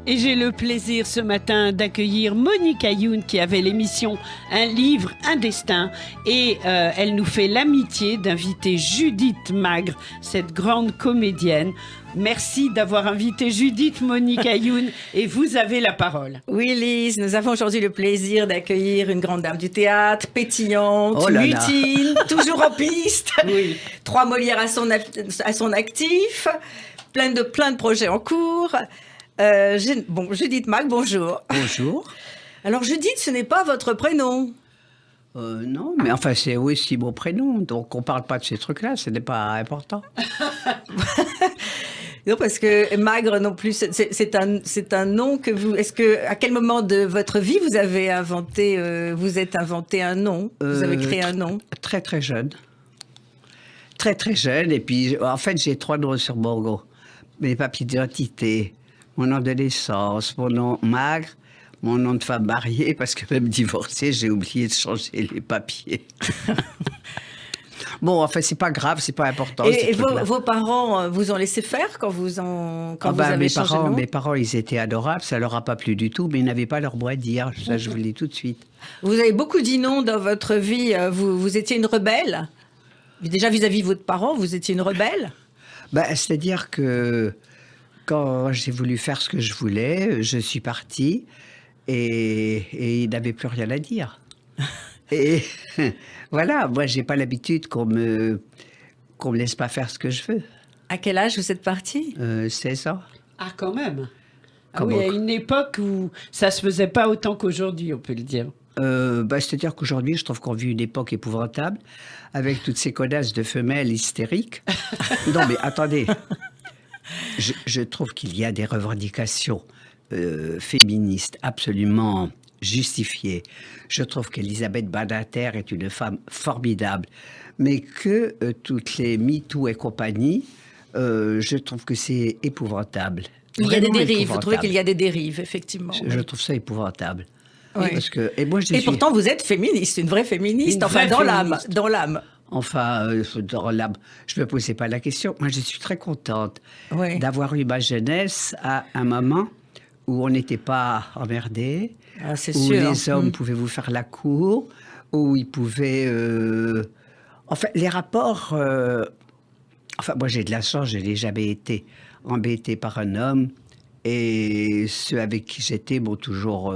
Et j'ai le plaisir ce matin d'accueillir Monique Ayoun qui avait l'émission Un livre, un destin. Et elle nous fait l'amitié d'inviter Judith Magre, cette grande comédienne. Merci d'avoir invité Judith, Monique Ayoun, et vous avez la parole. Oui, Lise, nous avons aujourd'hui le plaisir d'accueillir une grande dame du théâtre, pétillante, Oh là là. mutine, toujours en piste. Oui. 3 Molières à son actif, plein de projets en cours. Judith Magre, bonjour. Bonjour. Alors, Judith, ce n'est pas votre prénom. Non, mais enfin, c'est aussi mon prénom, donc on parle pas de ces trucs-là, ce n'est pas important. Non, parce que Magre non plus, c'est un nom que vous... à quel moment de votre vie vous avez vous êtes inventé un nom? Vous avez créé un nom? Très, très jeune. Très, très jeune. Et puis, en fait, j'ai 3 noms sur mes papiers d'identité, mon nom de naissance, mon nom Magre, mon nom de femme mariée, parce que même divorcée, j'ai oublié de changer les papiers. Bon, enfin, c'est pas grave, c'est pas important. Et vos parents vous ont laissé faire quand vous avez changé de nom? Mes parents, ils étaient adorables, ça leur a pas plu du tout, mais ils n'avaient pas leur mot à dire. Ça, je vous le dis tout de suite. Vous avez beaucoup dit non dans votre vie. Vous étiez une rebelle. Déjà, vis-à-vis de vos parents, vous étiez une rebelle. C'est-à-dire que quand j'ai voulu faire ce que je voulais, je suis partie et ils n'avaient plus rien à dire. Et voilà, moi, j'ai pas l'habitude qu'on me laisse pas faire ce que je veux. À quel âge vous êtes partie? 16 ans. Ah, quand même. Ah Comment? oui, à une époque où ça se faisait pas autant qu'aujourd'hui, on peut le dire. C'est-à-dire qu'aujourd'hui, je trouve qu'on vit une époque épouvantable avec toutes ces connasses de femelles hystériques. Non, mais attendez. Je trouve qu'il y a des revendications féministes absolument justifiées. Je trouve qu'Elisabeth Badinter est une femme formidable. Mais que toutes les MeToo et compagnie, je trouve que c'est épouvantable. Il y a des Vraiment dérives. Vous trouvez épouvantable. qu'il y a des dérives, effectivement. Je trouve ça épouvantable. Oui. Parce que, et moi, Et pourtant, vous êtes féministe, une vraie féministe, Une vraie dans l'âme. féministe. Dans l'âme. Enfin, dans l'âme, je ne me posais pas la question. Moi, je suis très contente Oui. d'avoir eu ma jeunesse à un moment où on n'était pas emmerdé, Ah, c'est où sûr. les hommes pouvaient vous faire la cour, où ils pouvaient... Enfin, les rapports... Enfin, moi, j'ai de la chance, je n'ai jamais été embêtée par un homme. Et ceux avec qui j'étais ont toujours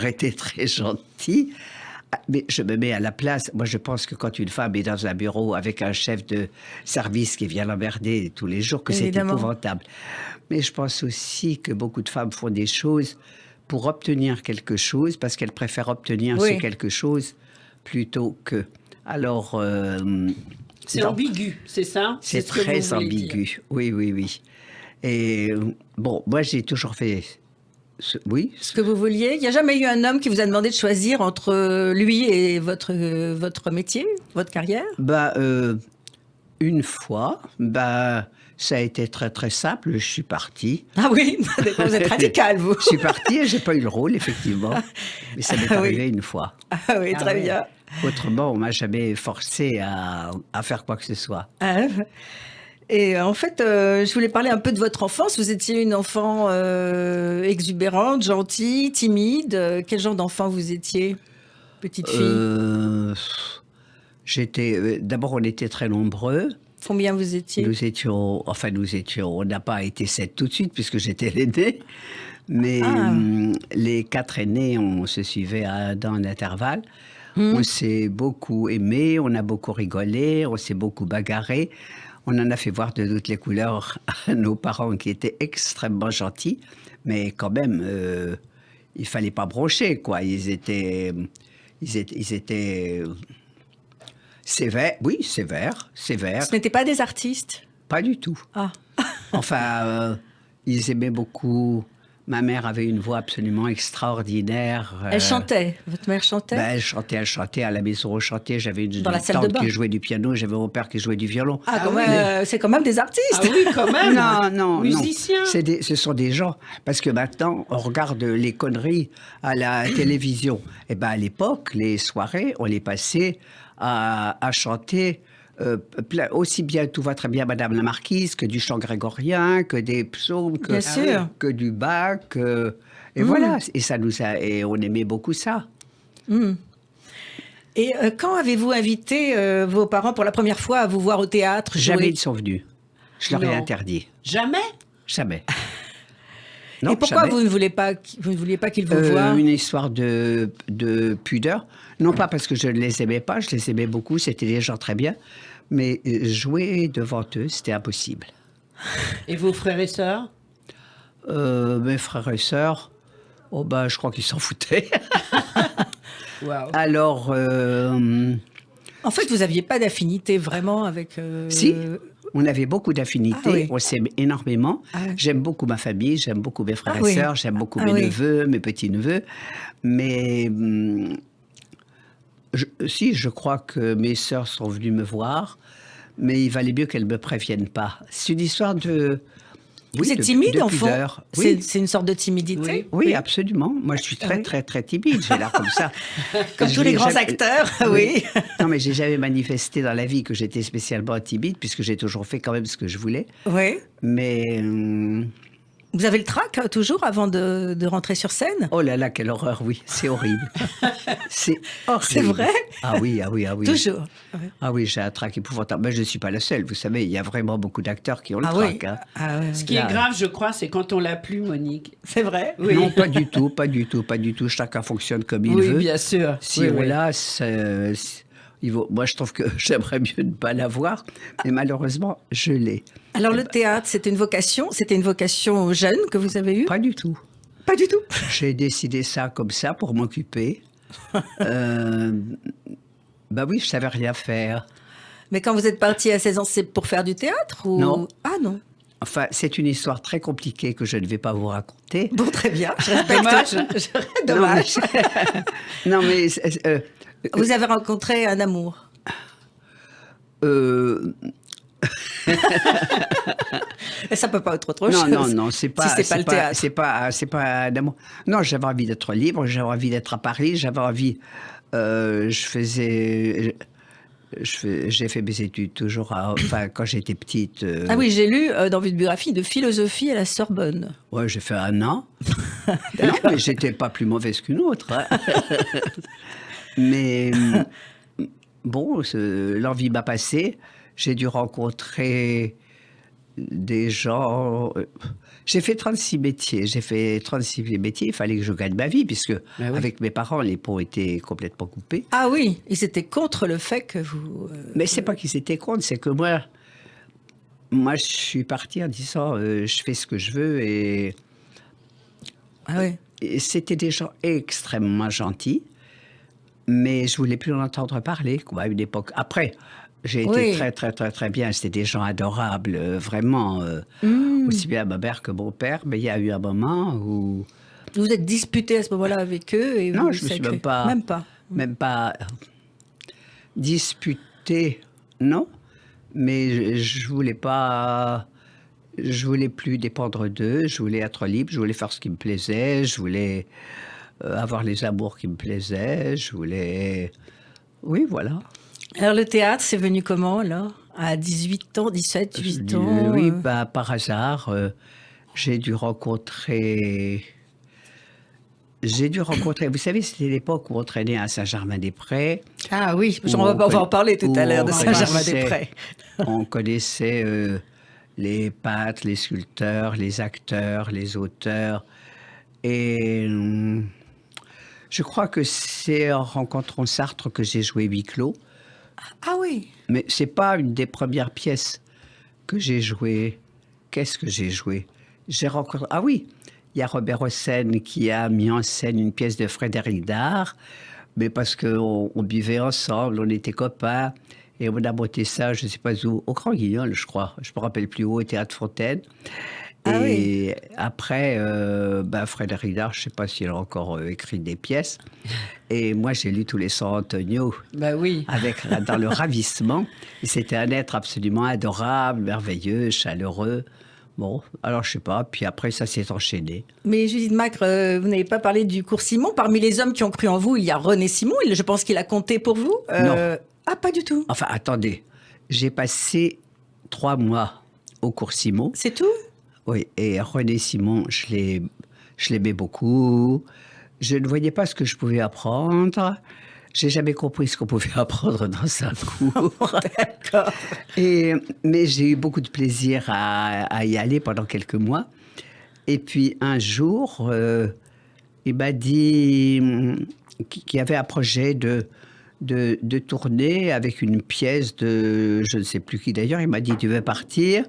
été très gentils. Mais je me mets à la place. Moi, je pense que quand une femme est dans un bureau avec un chef de service qui vient l'emmerder tous les jours, que c'est Évidemment. épouvantable. Mais je pense aussi que beaucoup de femmes font des choses pour obtenir quelque chose, parce qu'elles préfèrent obtenir Oui. ce quelque chose plutôt que... Alors... C'est donc, ambigu, c'est ça? c'est ce que vous très voulez dire. ambigu. Oui, oui, oui. Et bon, moi, j'ai toujours fait... Oui, Ce que vous vouliez. Il n'y a jamais eu un homme qui vous a demandé de choisir entre lui et votre métier, votre carrière? Une fois, ça a été très, très simple. Je suis partie. Ah oui, vous êtes radical, vous. Je suis partie et j'ai pas eu le rôle, effectivement. Mais ça m'est Ah oui. arrivé une fois. Ah oui, très ouais. bien. Autrement, on m'a jamais forcé à faire quoi que ce soit. Ah, et en fait, je voulais parler un peu de votre enfance. Vous étiez une enfant exubérante, gentille, timide. Quel genre d'enfant vous étiez, petite fille? D'abord, on était très nombreux. Combien vous étiez? Nous étions, on n'a pas été 7 tout de suite puisque j'étais l'aîné, mais les 4 aînés, on se suivait à un intervalle. On s'est beaucoup aimé, on a beaucoup rigolé, on s'est beaucoup bagarré. On en a fait voir de toutes les couleurs à nos parents qui étaient extrêmement gentils, mais quand même, il fallait pas brocher, quoi. Ils étaient sévères, oui, sévères. Ce n'étaient pas des artistes? Pas du tout. Ah. Enfin, ils aimaient beaucoup. Ma mère avait une voix absolument extraordinaire. Elle chantait? Votre mère chantait? Elle chantait. À la maison, on chantait. J'avais une Dans la salle de tante bain? qui jouait du piano. J'avais mon père qui jouait du violon. Ah, quand même, c'est quand même des artistes. Ah oui, quand même. Non. Musiciens. Ce sont des gens. Parce que maintenant, on regarde les conneries à la télévision. Et à l'époque, les soirées, on les passait à chanter aussi bien Tout va très bien, Madame la Marquise, que du chant grégorien, que des psaumes, Bien sûr. que du Bach. Et voilà, et et on aimait beaucoup ça. Et quand avez-vous invité vos parents pour la première fois à vous voir au théâtre jouer? Jamais ils sont venus. Je leur ai Non. interdit. Jamais? Jamais. Et pourquoi jamais. vous ne vouliez pas qu'ils vous voient? Une histoire de pudeur. Non pas parce que je ne les aimais pas, je les aimais beaucoup, c'était des gens très bien. Mais jouer devant eux, c'était impossible. Et vos frères et sœurs? Mes frères et sœurs, je crois qu'ils s'en foutaient. Waouh. Alors, En fait, vous n'aviez pas d'affinité vraiment avec... si, on avait beaucoup d'affinités, Ah oui. on s'aime énormément. Ah oui. J'aime beaucoup ma famille, j'aime beaucoup mes frères Ah et oui. sœurs, j'aime beaucoup Ah mes oui. neveux, mes petits-neveux. Mais je crois que mes sœurs sont venues me voir, mais il valait mieux qu'elles ne me préviennent pas. C'est une histoire de... Vous êtes timide, de enfant? pudeur. Oui. C'est une sorte de timidité? Oui, absolument. Moi, je suis très, oui. très, très timide. J'ai l'air comme ça. Comme Je tous les l'ai grands jamais- acteurs, oui. Non, mais j'ai jamais manifesté dans la vie que j'étais spécialement timide, puisque j'ai toujours fait quand même ce que je voulais. Oui. Mais Vous avez le trac toujours avant de rentrer sur scène? oh là là, quelle horreur, oui, c'est horrible. C'est horrible. C'est vrai? Ah oui, ah oui, ah oui. Toujours. Ouais. Ah oui, j'ai un trac épouvantable. Mais je ne suis pas la seule, vous savez, il y a vraiment beaucoup d'acteurs qui ont le Ah oui. trac. Hein. Ah ouais. Ce qui Là. est grave, je crois, c'est quand on l'a plus, Monique. C'est vrai? Oui. Non, pas du tout, pas du tout, pas du tout. Chacun fonctionne comme il Oui, veut. bien sûr. Si Oui, on oui. l'a, moi je trouve que j'aimerais mieux ne pas l'avoir, mais malheureusement, je l'ai. Alors le théâtre, c'était une vocation jeune que vous avez eue? Pas du tout. Pas du tout. J'ai décidé ça comme ça pour m'occuper. Bah oui, je savais rien faire. Mais quand vous êtes partie à 16 ans, c'est pour faire du théâtre ou... Non. Ah non. Enfin, c'est une histoire très compliquée que je ne vais pas vous raconter. Bon, très bien. Je respecte. Dommage. Non, mais Vous avez rencontré un amour. Et ça peut pas être autre chose. non, c'est pas, Si c'est pas le théâtre. c'est pas un amour. Non, j'avais envie d'être libre, j'avais envie d'être à Paris, j'avais envie. J'ai fait mes études toujours, quand j'étais petite. Ah oui, j'ai lu dans votre biographie de philosophie à la Sorbonne. Ouais, j'ai fait 1 an. Non, mais j'étais pas plus mauvaise qu'une autre. Hein. Mais bon, l'envie m'a passé. J'ai dû rencontrer des gens. J'ai fait 36 métiers. Il fallait que je gagne ma vie, puisque Ben oui. avec mes parents, les ponts étaient complètement coupés. Ah oui, ils étaient contre le fait que vous... Mais c'est pas qu'ils étaient contre, c'est que moi, je suis partie en disant je fais ce que je veux et Ah oui. Et c'était des gens extrêmement gentils, mais je voulais plus en entendre parler, quoi, à une époque. Après, j'ai été Oui. très, très, très, très bien. C'était des gens adorables, vraiment, aussi bien ma mère que mon père. Mais il y a eu un moment où... Vous êtes disputé à ce moment-là avec eux et Non, vous je me suis sacrez. même pas disputé, non. Mais je voulais pas... Je voulais plus dépendre d'eux, je voulais être libre, je voulais faire ce qui me plaisait, je voulais avoir les amours qui me plaisaient, je voulais... Oui, voilà. Alors le théâtre, c'est venu comment là? À 18 ans, 17, 18 ans? Oui, par hasard, j'ai dû rencontrer... Vous savez, c'était l'époque où on traînait à Saint-Germain-des-Prés. Ah oui, Où on va en parler tout à où l'heure on de Saint-Germain-des-Prés. On connaissait les peintres, les sculpteurs, les acteurs, les auteurs. Et je crois que c'est en rencontrant Sartre que j'ai joué Huis clos. Ah oui. Mais c'est pas une des premières pièces que j'ai jouées. Qu'est-ce que j'ai joué? J'ai rencontré... Ah oui, il y a Robert Hossein qui a mis en scène une pièce de Frédéric Dard, mais parce qu'on buvait ensemble, on était copains, et on a monté ça, je ne sais pas où, au Grand Guignol, je crois. Je ne me rappelle plus où, au Théâtre Fontaine. Ah Et après, Frédéric Dard, je ne sais pas s'il a encore écrit des pièces. Et moi, j'ai lu tous les San Antonio Bah oui. dans le ravissement. Et c'était un être absolument adorable, merveilleux, chaleureux. Bon, alors je sais pas. Puis après, ça s'est enchaîné. Mais Judith Macre, vous n'avez pas parlé du cours Simon. Parmi les hommes qui ont cru en vous, il y a René Simon. Je pense qu'il a compté pour vous. Non. Ah, pas du tout. Enfin, attendez. j'ai passé 3 mois au cours Simon. C'est tout? Oui, et René Simon, je l'aimais beaucoup. Je ne voyais pas ce que je pouvais apprendre. J'ai jamais compris ce qu'on pouvait apprendre dans un cours. D'accord. Mais j'ai eu beaucoup de plaisir à y aller pendant quelques mois. Et puis un jour, il m'a dit qu'il y avait un projet de tourner avec une pièce de je ne sais plus qui d'ailleurs. Il m'a dit, tu veux partir?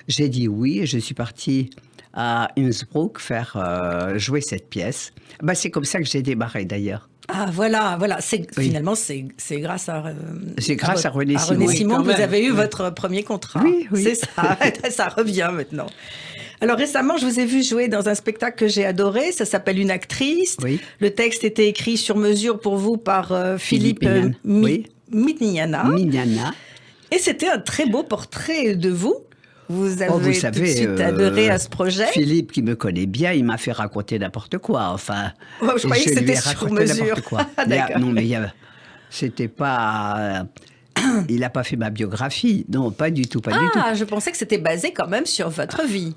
J'ai dit oui, et je suis partie à Innsbruck faire jouer cette pièce. C'est comme ça que j'ai démarré d'ailleurs. Ah, voilà. Oui. Finalement, c'est grâce à... C'est grâce à René Simon. René Simon Oui, que vous quand avez eu même. votre premier contrat. Oui. C'est ça, ça revient maintenant. Alors récemment, je vous ai vu jouer dans un spectacle que j'ai adoré, ça s'appelle Une actrice. Oui. Le texte était écrit sur mesure pour vous par Philippe Philippe oui. Mitniana. Mignana. Et c'était un très beau portrait de vous. Vous avez Vous tout savez, de suite adoré à ce projet. Philippe, qui me connaît bien, il m'a fait raconter n'importe quoi. Enfin, Oh, je croyais que lui c'était ai sur raconté mesure. n'importe quoi. D'accord. Non, mais c'était pas... il n'a pas fait ma biographie. Non, pas du tout, pas du tout. Ah, je pensais que c'était basé quand même sur votre vie.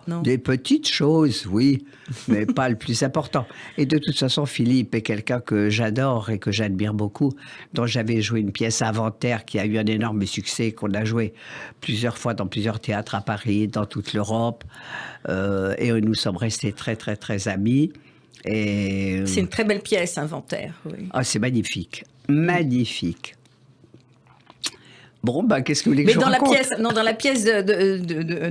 Non. Des petites choses, oui, mais pas le plus important. Et de toute façon, Philippe est quelqu'un que j'adore et que j'admire beaucoup, dont j'avais joué une pièce Inventaire qui a eu un énorme succès, qu'on a joué plusieurs fois dans plusieurs théâtres à Paris, dans toute l'Europe. Et nous sommes restés très, très, très amis. Et... C'est une très belle pièce, Inventaire. Oui. Ah, c'est magnifique. Magnifique. Bon, qu'est-ce que vous voulez que Mais je vous dans raconte? dans la pièce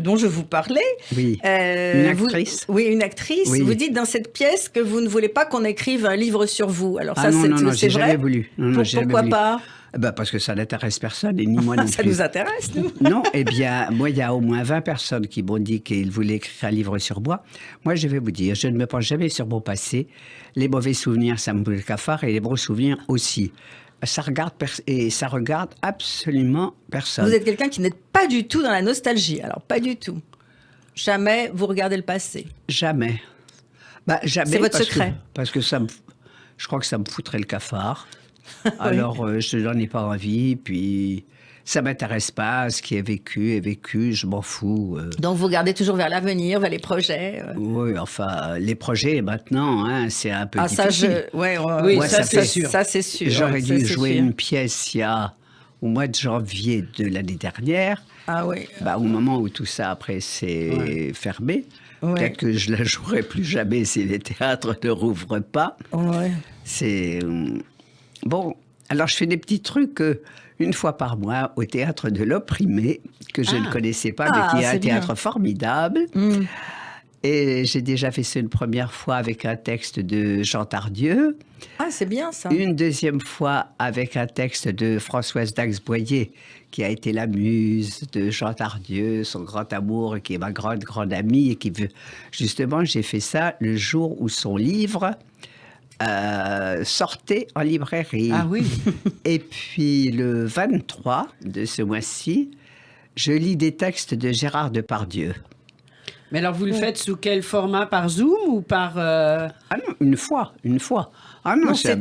dont je vous parlais, Oui. Une actrice. Une actrice. Oui. Vous dites dans cette pièce que vous ne voulez pas qu'on écrive un livre sur vous. Alors ça, non, c'est j'ai vrai. jamais voulu. Non, j'ai jamais Pourquoi voulu. pas? Parce que ça n'intéresse personne et ni moi non Ça plus. nous intéresse, nous. Non, eh bien, moi, il y a au moins 20 personnes qui m'ont dit qu'ils voulaient écrire un livre sur moi. Moi, je vais vous dire, je ne me penche jamais sur mon passé. Les mauvais souvenirs, ça me brûle le cafard, et les bons souvenirs aussi. Ça regarde absolument personne. Vous êtes quelqu'un qui n'est pas du tout dans la nostalgie. Alors, pas du tout. Jamais vous regardez le passé. Jamais. Jamais. C'est votre secret. Parce que je crois que ça me foutrait le cafard. Alors, je n'en ai pas envie, puis ça m'intéresse pas. Ce qui est vécu, je m'en fous. Donc, vous regardez toujours vers l'avenir, vers les projets. Oui, enfin, les projets, maintenant, c'est un peu Ça, difficile. Oui, Ouais, ça, ça c'est fait- sûr. Ça, c'est sûr. J'aurais Ça, dû c'est jouer sûr. une pièce au mois de janvier de l'année dernière, Ah oui. au moment où tout ça, après, s'est fermé. Ouais. Peut-être que je la jouerai plus jamais si les théâtres ne rouvrent pas. Ouais. C'est... Bon, alors je fais des petits trucs une fois par mois au théâtre de l'Opprimé, que je ne connaissais pas, mais qui est un c'est bien. théâtre formidable. Et j'ai déjà fait ça une première fois avec un texte de Jean Tardieu, Ah, c'est bien ça. une deuxième fois avec un texte de Françoise Dax-Boyer, qui a été la muse de Jean Tardieu, son grand amour, et qui est ma grande, grande amie, et qui veut... Justement, j'ai fait ça le jour où son livre sortait en librairie. Ah oui. Et puis, le 23 de ce mois-ci, je lis des textes de Gérard Depardieu. Mais alors, vous le faites sous quel format? Par Zoom ou par... Ah non, une fois. Ah non, Non, c'est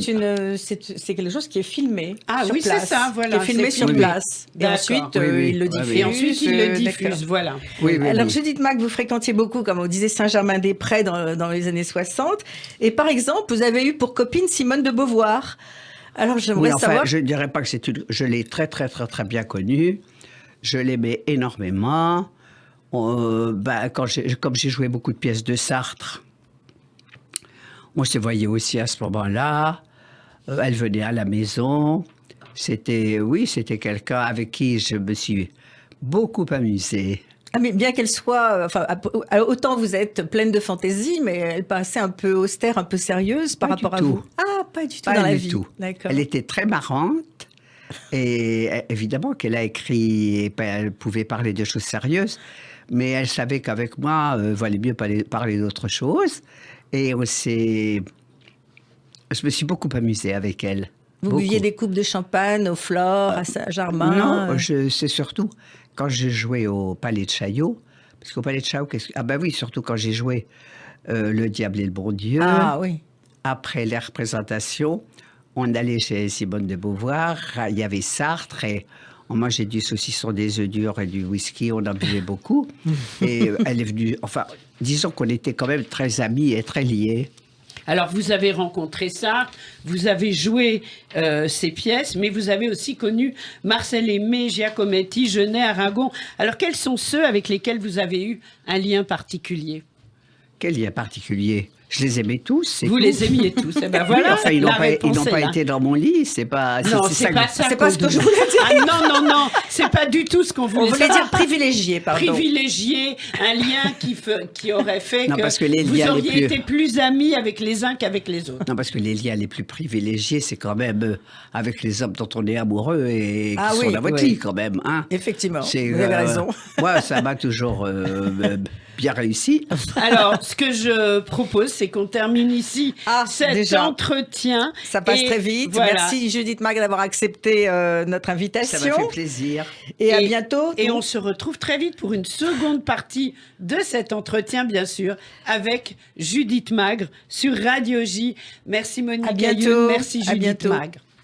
quelque chose qui est filmé. Ah sur oui, c'est place, ça, voilà, Qui est filmé c'est sur filmé. place. Et D'accord. ensuite, Oui. il le Ouais, diffuse. oui. Et ensuite, il le d'accord. diffuse, voilà. Oui, Alors, oui. Judith Mac, vous fréquentiez beaucoup, comme on disait, Saint-Germain-des-Prés dans les années 60. Et par exemple, vous avez eu pour copine Simone de Beauvoir. Alors, j'aimerais Oui, enfin, savoir... je ne dirais pas que c'est une... Je l'ai très, très, très, très bien connue. Je l'aimais énormément. Comme j'ai joué beaucoup de pièces de Sartre, on se voyait aussi à ce moment-là. Elle venait à la maison. C'était quelqu'un avec qui je me suis beaucoup amusée. Ah, mais bien qu'elle soit... autant vous êtes pleine de fantaisie, mais elle paraissait un peu austère, un peu sérieuse par Pas rapport du à tout. vous. Ah, pas du tout Pas dans la du vie. tout. D'accord. Elle était très marrante. Et évidemment qu'elle a écrit, et elle pouvait parler de choses sérieuses, mais elle savait qu'avec moi, il valait mieux parler d'autre chose. Et je me suis beaucoup amusée avec elle. Vous Beaucoup. buviez des coupes de champagne au Flore, à Saint-Germain. Non, c'est surtout quand j'ai joué au Palais de Chaillot. Parce qu'au Palais de Chaillot, oui, surtout quand j'ai joué Le Diable et le Bon Dieu. Ah oui. Après les représentations, on allait chez Simone de Beauvoir, il y avait Sartre et On mangeait du saucisson, des œufs durs et du whisky, on en buvait beaucoup. Et elle est venue, enfin, disons qu'on était quand même très amis et très liés. Alors, vous avez rencontré Sartre, vous avez joué ces pièces, mais vous avez aussi connu Marcel Aimé, Giacometti, Genet, Aragon. Alors, quels sont ceux avec lesquels vous avez eu un lien particulier? Quel lien particulier? Je les aimais tous. Vous les aimiez tous. Eh ben voilà, enfin, ils n'ont la réponse pas est là. été dans mon lit. C'est pas. Non, c'est pas ça. C'est pas ce que je voulais dire. Ah non, non, non, c'est pas du tout ce qu'on voulait On voulait dire privilégié, pardon. Privilégié, un lien qui aurait fait Non, parce que les vous liens auriez les plus- été plus amis avec les uns qu'avec les autres. Non, parce que les liens les plus privilégiés, c'est quand même avec les hommes dont on est amoureux et qui Ah sont oui, la moitié, oui. quand même. Hein. Effectivement, C'est, vous avez raison. Moi, ça m'a toujours bien réussi. Alors, ce que je propose, c'est qu'on termine ici cet déjà. entretien. Ça passe Et très vite. voilà. Merci Judith Magre d'avoir accepté notre invitation. Ça m'a fait plaisir. Et à bientôt. Et on se retrouve très vite pour une seconde partie de cet entretien, bien sûr, avec Judith Magre sur Radio J. Merci Monique À bientôt. Ayoun, merci À Judith bientôt. Magre.